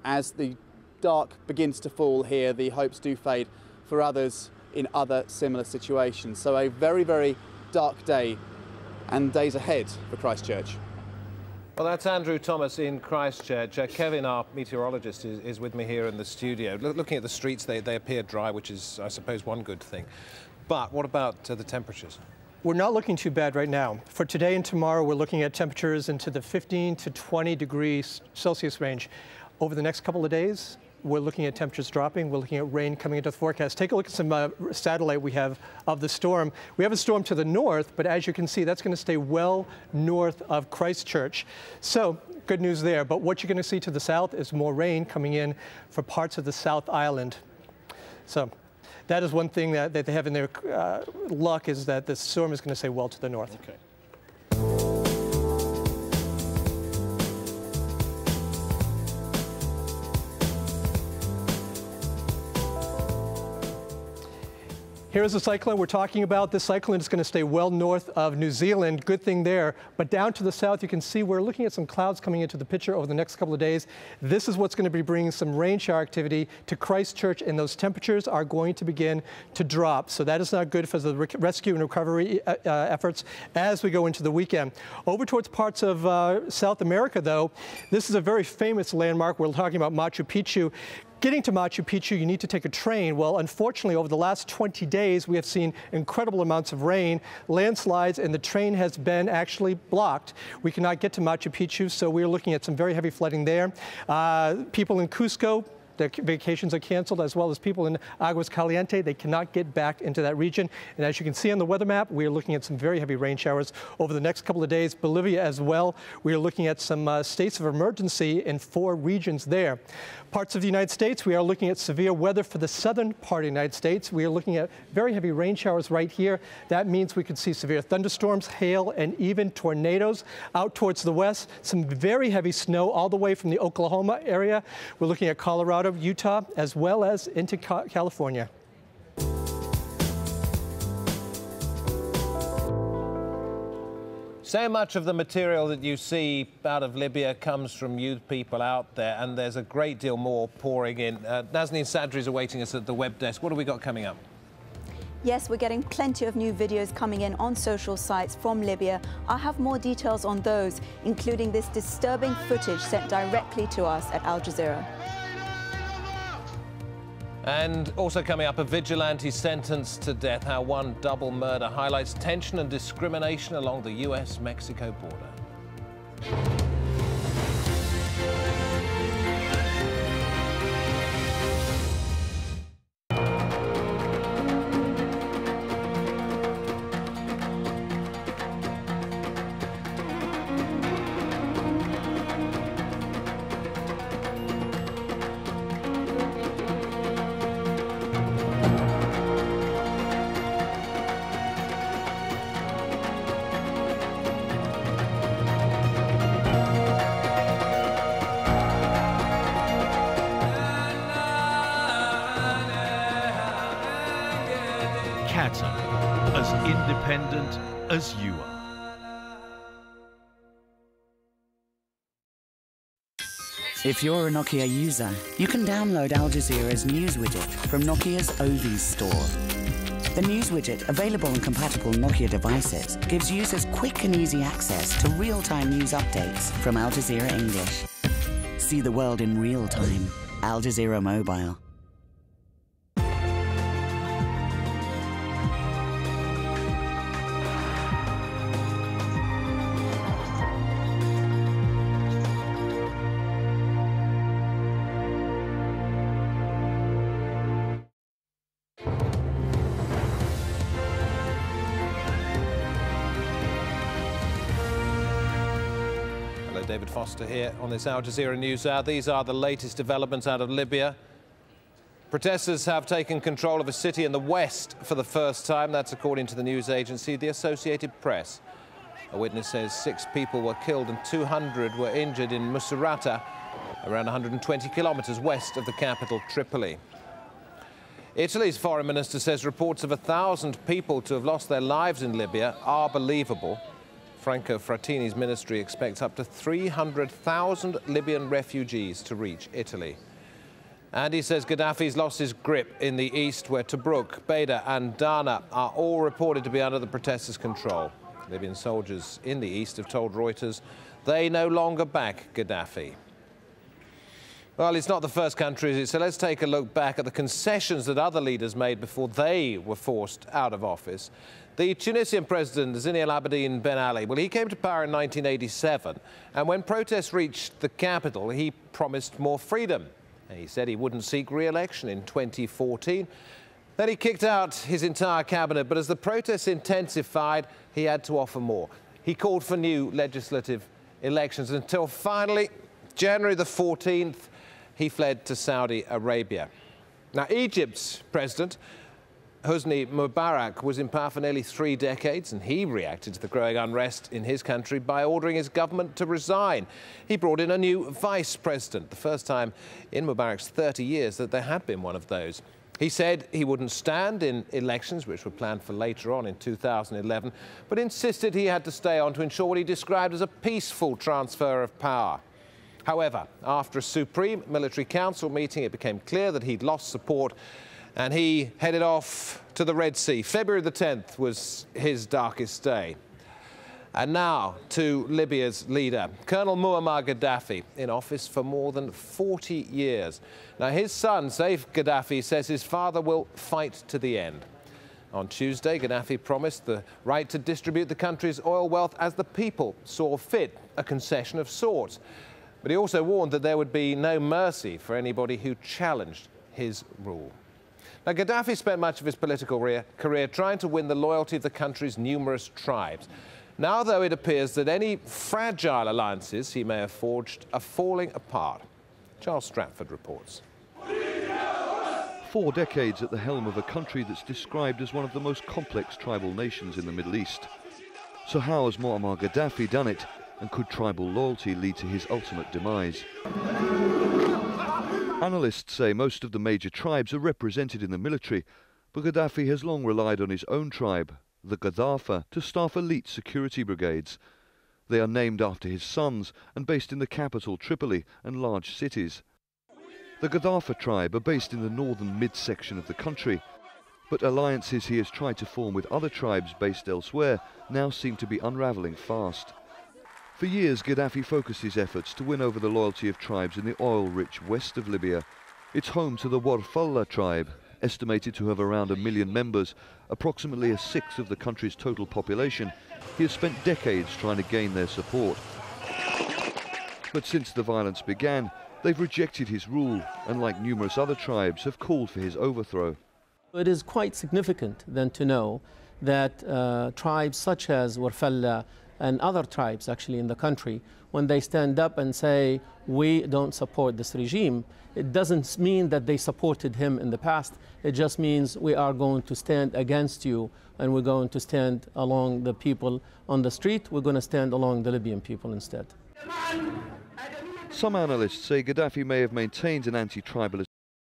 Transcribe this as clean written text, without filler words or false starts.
as the dark begins to fall here, the hopes do fade for others in other similar situations. So a very, very dark day and days ahead for Christchurch. Well, that's Andrew Thomas in Christchurch. Kevin, our meteorologist, is with me here in the studio. Looking at the streets, they appear dry, which is, I suppose, one good thing. But what about the temperatures? We're not looking too bad right now. For today and tomorrow, we're looking at temperatures into the 15 to 20 degrees Celsius range. Over the next couple of days, we're looking at temperatures dropping. We're looking at rain coming into the forecast. Take a look at some satellite we have of the storm. We have a storm to the north, but as you can see, that's going to stay well north of Christchurch. So good news there. But what you're going to see to the south is more rain coming in for parts of the South Island. So that is one thing that they have in their luck, is that the storm is going to stay well to the north. Okay. Here's the cyclone we're talking about. This cyclone is going to stay well north of New Zealand. Good thing there. But down to the south, you can see we're looking at some clouds coming into the picture over the next couple of days. This is what's going to be bringing some rain shower activity to Christchurch, and those temperatures are going to begin to drop. So that is not good for the rescue and recovery efforts as we go into the weekend. Over towards parts of South America, though, this is a very famous landmark. We're talking about Machu Picchu. Getting to Machu Picchu, you need to take a train. Well, unfortunately, over the last 20 days, we have seen incredible amounts of rain, landslides, and the train has been actually blocked. We cannot get to Machu Picchu, so we're looking at some very heavy flooding there. People in Cusco, their vacations are canceled, as well as people in Aguas Caliente. They cannot get back into that region. And as you can see on the weather map, we are looking at some very heavy rain showers over the next couple of days. Bolivia as well. We are looking at some states of emergency in 4 regions there. Parts of the United States, we are looking at severe weather for the southern part of the United States. We are looking at very heavy rain showers right here. That means we could see severe thunderstorms, hail, and even tornadoes. Out towards the west, some very heavy snow all the way from the Oklahoma area. We're looking at Colorado, Utah, as well as into California. So much of the material that you see out of Libya comes from you people out there, and there's a great deal more pouring in. Nazanin Sadri is awaiting us at the web desk. What have we got coming up? Yes, we're getting plenty of new videos coming in on social sites from Libya. I'll have more details on those, including this disturbing footage sent directly to us at Al Jazeera. And also coming up, a vigilante sentenced to death, how one double murder highlights tension and discrimination along the US-Mexico border. As independent as you are. If you're a Nokia user, you can download Al Jazeera's news widget from Nokia's Ovies store. The news widget, available on compatible Nokia devices, gives users quick and easy access to real-time news updates from Al Jazeera English. See the world in real time. Al Jazeera Mobile. David Foster here on this Al Jazeera News Hour. These are the latest developments out of Libya. Protesters have taken control of a city in the west for the first time. That's according to the news agency, the Associated Press. A witness says 6 people were killed and 200 were injured in Musrata, around 120 kilometers west of the capital, Tripoli. Italy's foreign minister says reports of 1,000 people to have lost their lives in Libya are believable. Franco Frattini's ministry expects up to 300,000 Libyan refugees to reach Italy. And he says Gaddafi's lost his grip in the east, where Tobruk, Beda and Dana are all reported to be under the protesters' control. Libyan soldiers in the east have told Reuters they no longer back Gaddafi. Well, it's not the first country, is it? So let's take a look back at the concessions that other leaders made before they were forced out of office. The Tunisian president, Zine El Abidine Ben Ali, well, he came to power in 1987, and when protests reached the capital, he promised more freedom. He said he wouldn't seek re-election in 2014. Then he kicked out his entire cabinet, but as the protests intensified, he had to offer more. He called for new legislative elections until finally, January the 14th, he fled to Saudi Arabia. Now, Egypt's president, Hosni Mubarak, was in power for nearly 3 decades, and he reacted to the growing unrest in his country by ordering his government to resign. He brought in a new vice president, the first time in Mubarak's 30 years that there had been one of those. He said he wouldn't stand in elections, which were planned for later on in 2011, but insisted he had to stay on to ensure what he described as a peaceful transfer of power. However, after a Supreme Military Council meeting, it became clear that he'd lost support, and he headed off to the Red Sea. February the 10th was his darkest day. And now to Libya's leader, Colonel Muammar Gaddafi, in office for more than 40 years. Now, his son, Saif Gaddafi, says his father will fight to the end. On Tuesday, Gaddafi promised the right to distribute the country's oil wealth as the people saw fit, a concession of sorts. But he also warned that there would be no mercy for anybody who challenged his rule. Now, Gaddafi spent much of his political career trying to win the loyalty of the country's numerous tribes. Now, though, it appears that any fragile alliances he may have forged are falling apart. Charles Stratford reports. 4 decades at the helm of a country that's described as one of the most complex tribal nations in the Middle East. So how has Muammar Gaddafi done it, and could tribal loyalty lead to his ultimate demise? Analysts say most of the major tribes are represented in the military, but Gaddafi has long relied on his own tribe, the Gaddafa, to staff elite security brigades. They are named after his sons and based in the capital Tripoli and large cities. The Gaddafa tribe are based in the northern midsection of the country, but alliances he has tried to form with other tribes based elsewhere now seem to be unravelling fast. For years, Gaddafi focused his efforts to win over the loyalty of tribes in the oil-rich west of Libya. It's home to the Warfalla tribe, estimated to have around 1 million members, approximately 1/6 of the country's total population. He has spent decades trying to gain their support. But since the violence began, they've rejected his rule, and like numerous other tribes, have called for his overthrow. It is quite significant then to know that tribes such as Warfalla and other tribes actually in the country, when they stand up and say, we don't support this regime, it doesn't mean that they supported him in the past. It just means we are going to stand against you, and we're going to stand along the people on the street. We're going to stand along the Libyan people instead. Some analysts say Gaddafi may have maintained an anti-tribalist